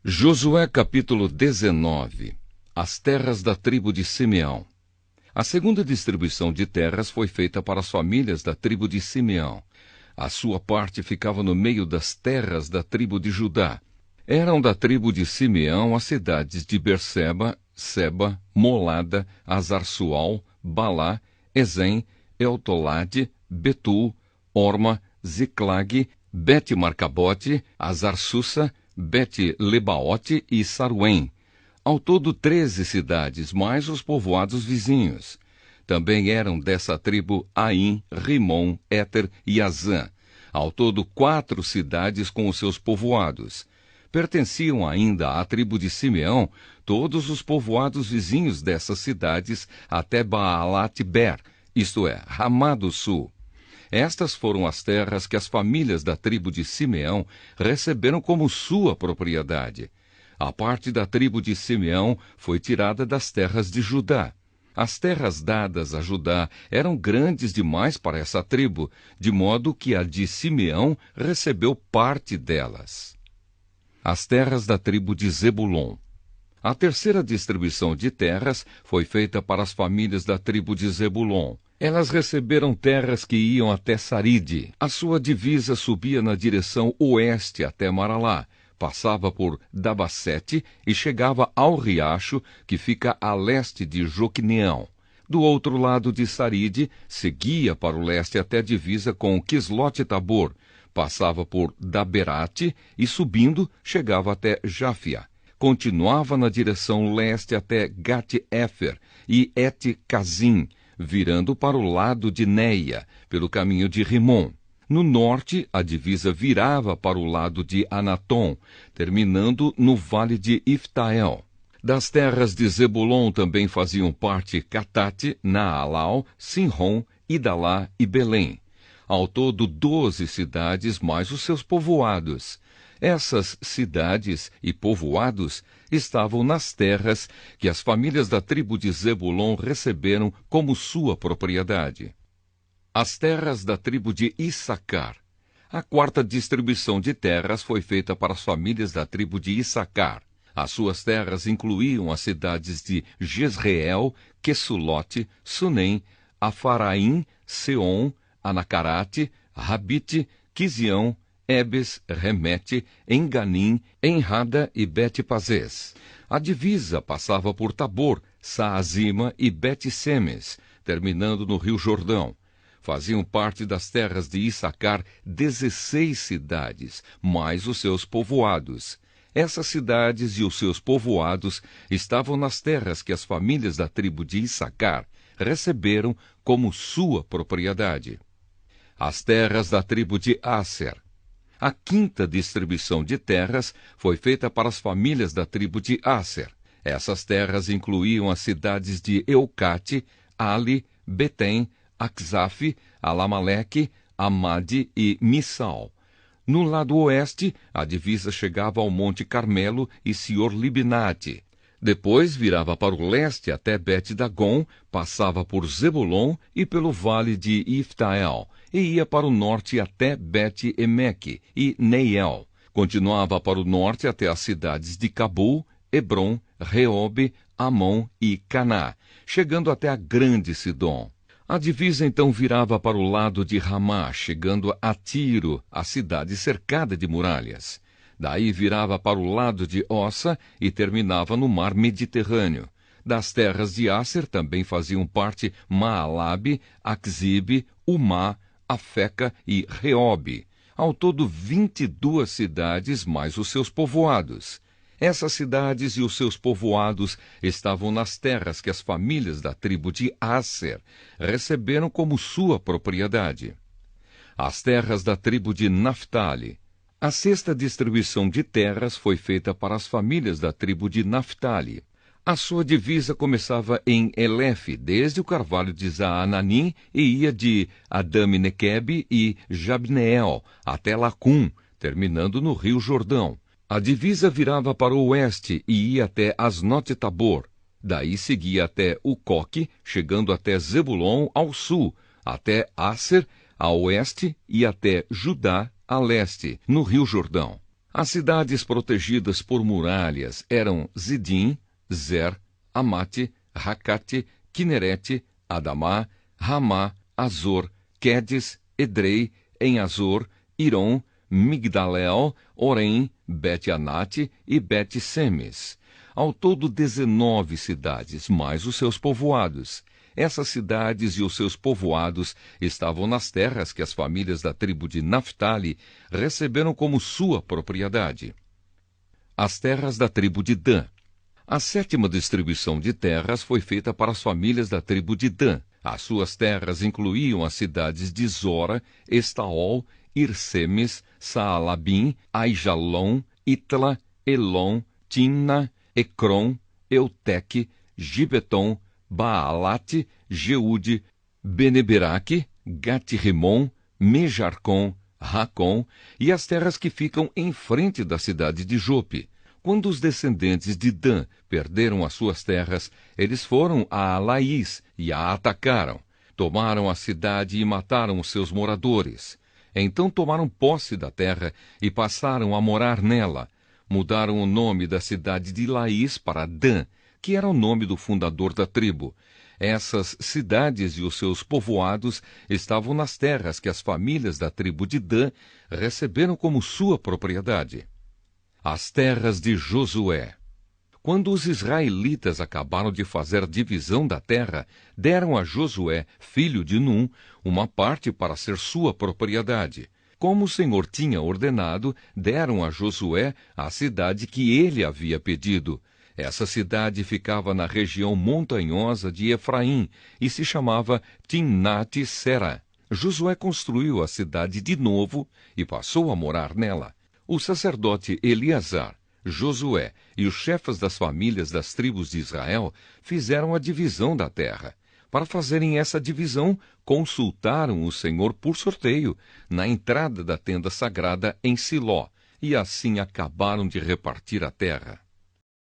Josué capítulo 19. As terras da tribo de Simeão. A segunda distribuição de terras foi feita para as famílias da tribo de Simeão. A sua parte ficava no meio das terras da tribo de Judá. Eram da tribo de Simeão as cidades de Berseba, Seba, Molada, Azar-Sual, Balá, Ezem, Eltolade, Betul, Orma, Ziclag, Bet-Marcabote, Azar-Susa, Bet-Lebaote e Saruém. Ao todo 13 cidades, mais os povoados vizinhos. Também eram dessa tribo Aim, Rimon, Éter e Azã. Ao todo 4 cidades com os seus povoados. Pertenciam ainda à tribo de Simeão todos os povoados vizinhos dessas cidades até Baalat-Ber, isto é, Ramá do Sul. Estas foram as terras que as famílias da tribo de Simeão receberam como sua propriedade. A parte da tribo de Simeão foi tirada das terras de Judá. As terras dadas a Judá eram grandes demais para essa tribo, de modo que a de Simeão recebeu parte delas. As terras da tribo de Zebulon. A terceira distribuição de terras foi feita para as famílias da tribo de Zebulon. Elas receberam terras que iam até Saride. A sua divisa subia na direção oeste até Maralá, passava por Dabasete e chegava ao riacho que fica a leste de Joquneão. Do outro lado de Saride, seguia para o leste até a divisa com Quislote-Tabor, passava por Daberate e subindo chegava até Jáfia. Continuava na direção leste até Gat-Éfer e Et-Cazim, virando para o lado de Neia, pelo caminho de Rimon. No norte, a divisa virava para o lado de Anatom, terminando no vale de Iftael. Das terras de Zebulon também faziam parte Catate, Naalau, Sinrom, Idalá e Belém. Ao todo 12 cidades mais os seus povoados. Essas cidades e povoados estavam nas terras que as famílias da tribo de Zebulon receberam como sua propriedade. As terras da tribo de Issacar. A quarta distribuição de terras foi feita para as famílias da tribo de Issacar. As suas terras incluíam as cidades de Jezreel, Quesulote, Sunem, Afaraim, Seom, Anacarate, Rabite, Quizião, Ebes, Remete, Enganim, Enrada e Bet-Pazés. A divisa passava por Tabor, Saazima e Bet-Semes, terminando no rio Jordão. Faziam parte das terras de Issacar 16 cidades, mais os seus povoados. Essas cidades e os seus povoados estavam nas terras que as famílias da tribo de Issacar receberam como sua propriedade. As terras da tribo de Asser. A quinta distribuição de terras foi feita para as famílias da tribo de Asser. Essas terras incluíam as cidades de Eucate, Ali, Betem, Aczaf, Alamaleque, Amade e Missal. No lado oeste, a divisa chegava ao Monte Carmelo e Sior-Libnate. Depois virava para o leste até Bet-Dagon, passava por Zebulon e pelo vale de Iftael, e ia para o norte até Bet-Emeque e Neiel. Continuava para o norte até as cidades de Cabul, Hebron, Reobe, Amon e Caná, chegando até a grande Sidom. A divisa então virava para o lado de Ramá, chegando a Tiro, a cidade cercada de muralhas. Daí virava para o lado de Ossa e terminava no mar Mediterrâneo. Das terras de Asser também faziam parte Maalabe, Aczibe, Umá, Afeca e Reobe. Ao todo 22 cidades mais os seus povoados. Essas cidades e os seus povoados estavam nas terras que as famílias da tribo de Asser receberam como sua propriedade. As terras da tribo de Naftali. A sexta distribuição de terras foi feita para as famílias da tribo de Naftali. A sua divisa começava em Elefe, desde o carvalho de Zaananim, e ia de Adame-Nequebe e Jabneel até Lacum, terminando no rio Jordão. A divisa virava para o oeste e ia até Asnote-Tabor. Daí seguia até Ucoque, chegando até Zebulon ao sul, até Asser a oeste e até Judá a leste, no rio Jordão. As cidades protegidas por muralhas eram Zidim, Zer, Amate, Racate, Quinerete, Adamá, Ramá, Azor, Quedes, Edrei, Em-Azor, Irom, Migdalel, Orém, Bet-Anate e Bet-Semes. Ao todo 19 cidades, mais os seus povoados. Essas cidades e os seus povoados estavam nas terras que as famílias da tribo de Naftali receberam como sua propriedade. As terras da tribo de Dan. A 7ª distribuição de terras foi feita para as famílias da tribo de Dan. As suas terras incluíam as cidades de Zora, Estaol, Irsemes, Saalabim, Aijalon, Itla, Elon, Timna, Ecrom, Euteque, Gibeton, Baalate, Jeude, Beneberaque, Gat-Rimon, Mejarcom, Racom e as terras que ficam em frente da cidade de Jope. Quando os descendentes de Dan perderam as suas terras, eles foram a Laís e a atacaram. Tomaram a cidade e mataram os seus moradores. Então tomaram posse da terra e passaram a morar nela. Mudaram o nome da cidade de Laís para Dan, que era o nome do fundador da tribo. Essas cidades e os seus povoados estavam nas terras que as famílias da tribo de Dan receberam como sua propriedade. As terras de Josué. Quando os israelitas acabaram de fazer a divisão da terra, deram a Josué, filho de Num, uma parte para ser sua propriedade. Como o Senhor tinha ordenado, deram a Josué a cidade que ele havia pedido. Essa cidade ficava na região montanhosa de Efraim e se chamava Timnat-Sera. Josué construiu a cidade de novo e passou a morar nela. O sacerdote Eleazar, Josué e os chefes das famílias das tribos de Israel fizeram a divisão da terra. Para fazerem essa divisão, consultaram o Senhor por sorteio na entrada da tenda sagrada em Siló, e assim acabaram de repartir a terra.